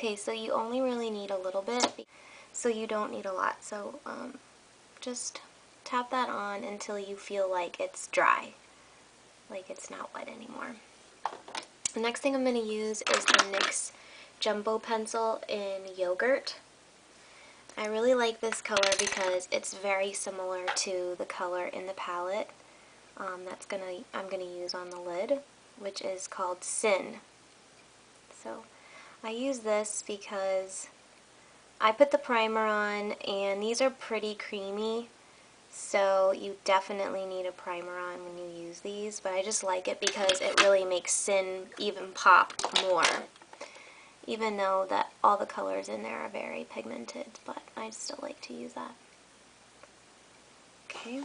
Okay, so you only really need a little bit, so you don't need a lot. So just tap that on until you feel like it's dry, like it's not wet anymore. The next thing I'm going to use is the NYX Jumbo Pencil in Yogurt. I really like this color because it's very similar to the color in the palette I'm gonna use on the lid, which is called Sin. So I use this because I put the primer on, and these are pretty creamy, so you definitely need a primer on when you use these, but I just like it because it really makes Sin even pop more. Even though that all the colors in there are very pigmented, but I still like to use that. Okay.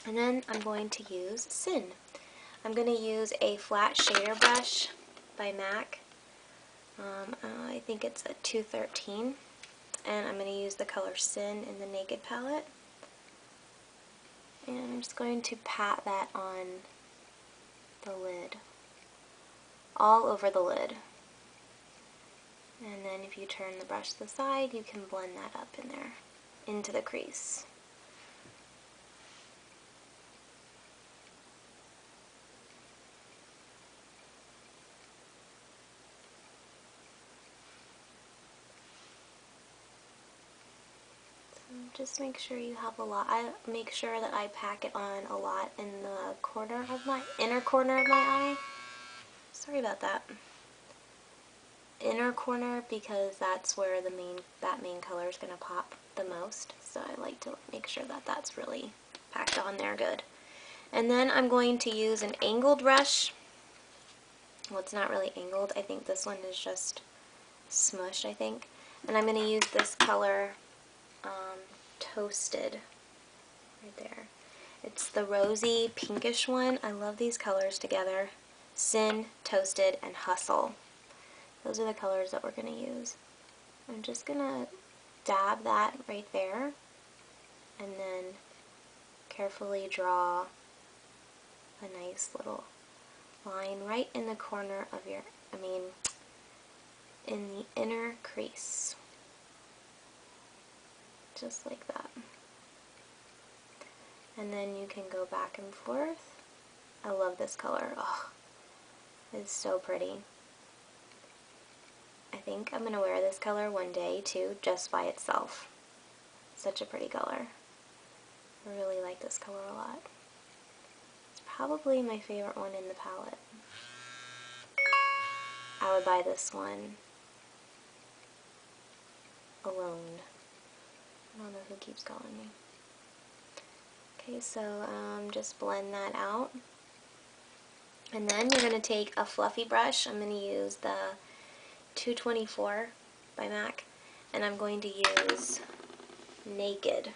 And then I'm going to use Sin. I'm going to use a flat shader brush by MAC. I think it's a 213. And I'm going to use the color Sin in the Naked palette. And I'm just going to pat that on the lid. All over the lid. And then if you turn the brush to the side, you can blend that up in there, into the crease. So just make sure you have a lot. I make sure that I pack it on a lot in the inner corner of my eye. Sorry about that. Inner corner, because that's where that main color is going to pop the most, so I like to make sure that that's really packed on there good. And then I'm going to use an angled brush. Well, it's not really angled. I think this one is just smushed, I think. And I'm going to use this color Toasted right there. It's the rosy pinkish one. I love these colors together. Sin, Toasted, and Hustle. Those are the colors that we're going to use. I'm just going to dab that right there and then carefully draw a nice little line right in the corner of your, in the inner crease. Just like that. And then you can go back and forth. I love this color. Oh, it's so pretty. I think I'm going to wear this color one day too, just by itself. Such a pretty color. I really like this color a lot. It's probably my favorite one in the palette. I would buy this one alone. I don't know who keeps calling me. Okay, so just blend that out. And then you're going to take a fluffy brush. I'm going to use the 224 by MAC, and I'm going to use Naked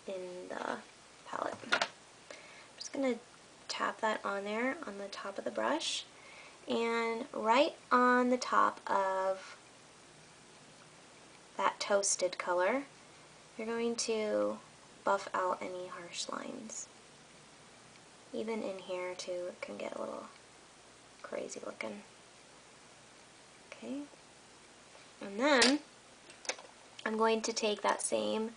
in the palette. I'm just going to tap that on there on the top of the brush, and right on the top of that toasted color, you're going to buff out any harsh lines. Even in here too, it can get a little crazy looking. Okay, and then I'm going to take that same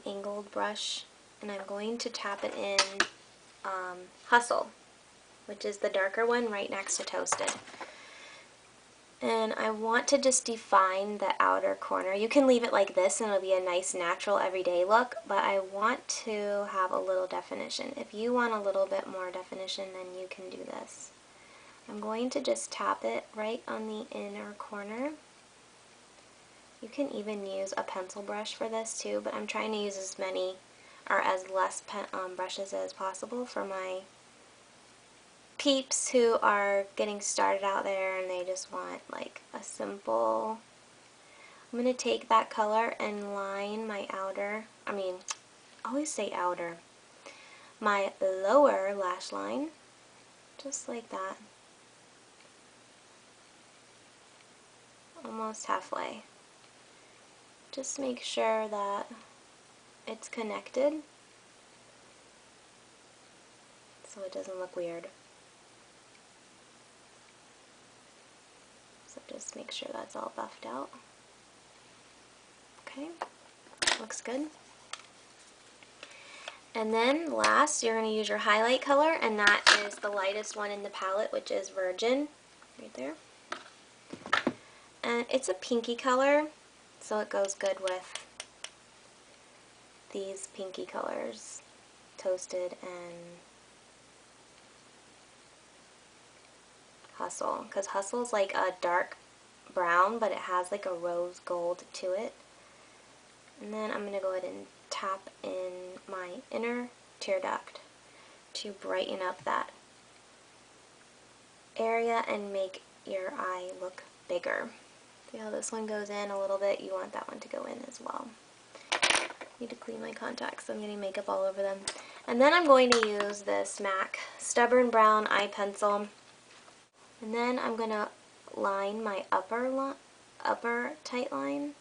angled brush and I'm going to tap it in Hustle, which is the darker one right next to Toasted. And I want to just define the outer corner. You can leave it like this and it'll be a nice natural everyday look, but I want to have a little definition. If you want a little bit more definition, then you can do this. I'm going to just tap it right on the inner corner. You can even use a pencil brush for this too, but I'm trying to use as many or as less brushes as possible for my peeps who are getting started out there and they just want like a simple. I'm going to take that color and line my outer, I always say outer, my lower lash line, just like that. Almost halfway. Just make sure that it's connected so it doesn't look weird. So just make sure that's all buffed out. Okay, looks good. And then last, you're going to use your highlight color, and that is the lightest one in the palette, which is Virgin, right there. And it's a pinky color, so it goes good with these pinky colors, Toasted and Hustle, because Hustle's like a dark brown, but it has like a rose gold to it. And then I'm going to go ahead and tap in my inner tear duct to brighten up that area and make your eye look bigger. See how this one goes in a little bit? You want that one to go in as well. Need to clean my contacts, so I'm getting makeup all over them. And then I'm going to use this MAC Stubborn Brown eye pencil. And then I'm going to line my upper tight line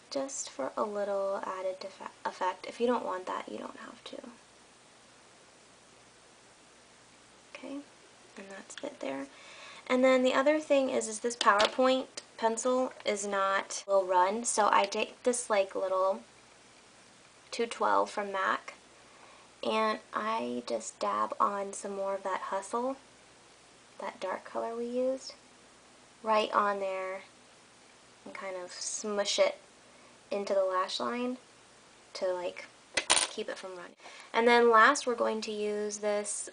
just for a little added effect. If you don't want that, you don't have to. Okay, and that's it there. And then the other thing is this PowerPoint pencil will run, so I take this like little 212 from MAC, and I just dab on some more of that Hustle, that dark color we used, right on there, and kind of smush it into the lash line to like keep it from running. And then last, we're going to use this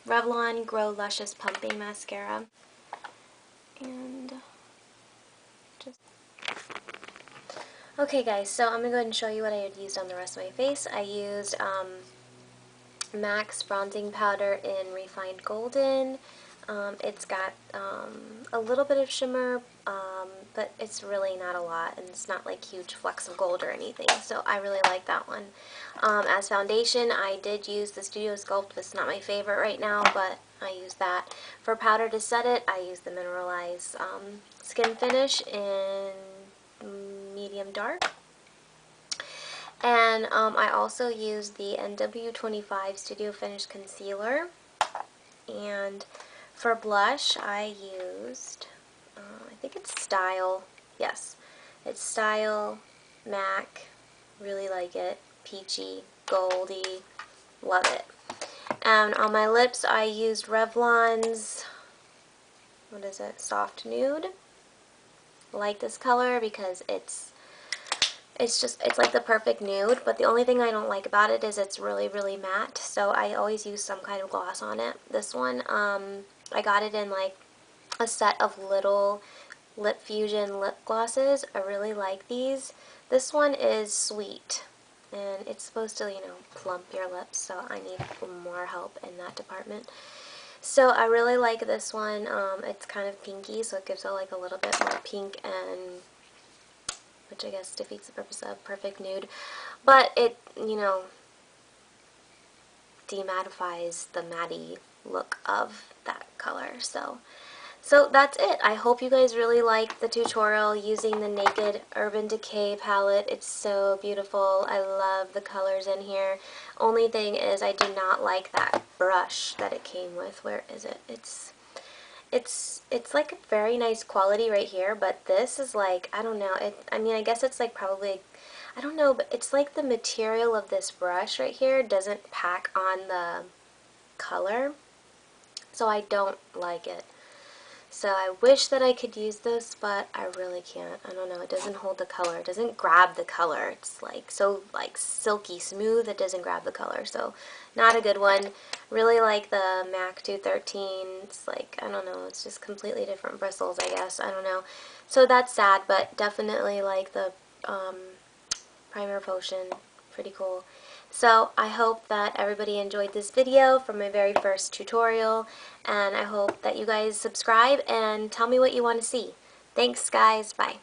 Revlon Grow Luscious Pumping Mascara. And just... Okay guys, so I'm going to go ahead and show you what I had used on the rest of my face. I used MAC's bronzing powder in Refined Golden. It's got a little bit of shimmer, but it's really not a lot, and it's not like huge flecks of gold or anything, so I really like that one. As foundation, I did use the Studio Sculpt, but it's not my favorite right now, but I used that. For powder to set it, I used the Mineralize Skin Finish in medium dark. And I also used the NW25 Studio Finish Concealer. And for blush, I used, I think it's Style. Yes, it's Style, MAC. Really like it. Peachy, goldy. Love it. And on my lips, I used Revlon's, what is it, Soft Nude. I like this color because it's like the perfect nude, but the only thing I don't like about it is it's really, really matte, so I always use some kind of gloss on it. This one, I got it in like a set of little Lip Fusion lip glosses. I really like these. This one is sweet, and it's supposed to, you know, plump your lips, so I need more help in that department. So I really like this one. It's kind of pinky, so it gives it like a little bit more pink, and which I guess defeats the purpose of perfect nude, but it, you know, demattifies the matte look of that color. So that's it. I hope you guys really liked the tutorial using the Naked Urban Decay palette. It's so beautiful. I love the colors in here. Only thing is I do not like that brush that it came with. Where is it? It's like a very nice quality right here, but this is like, I don't know, I mean, I guess it's like probably, I don't know, but it's like the material of this brush right here doesn't pack on the color, so I don't like it. So I wish that I could use this, but I really can't. I don't know, it doesn't hold the color. It doesn't grab the color. It's like so like silky smooth, it doesn't grab the color. So not a good one. Really like the MAC 213. It's like, I don't know, it's just completely different bristles, I guess. I don't know. So that's sad, but definitely like the Primer Potion. Pretty cool. So I hope that everybody enjoyed this video from my very first tutorial, and I hope that you guys subscribe and tell me what you want to see. Thanks guys, bye.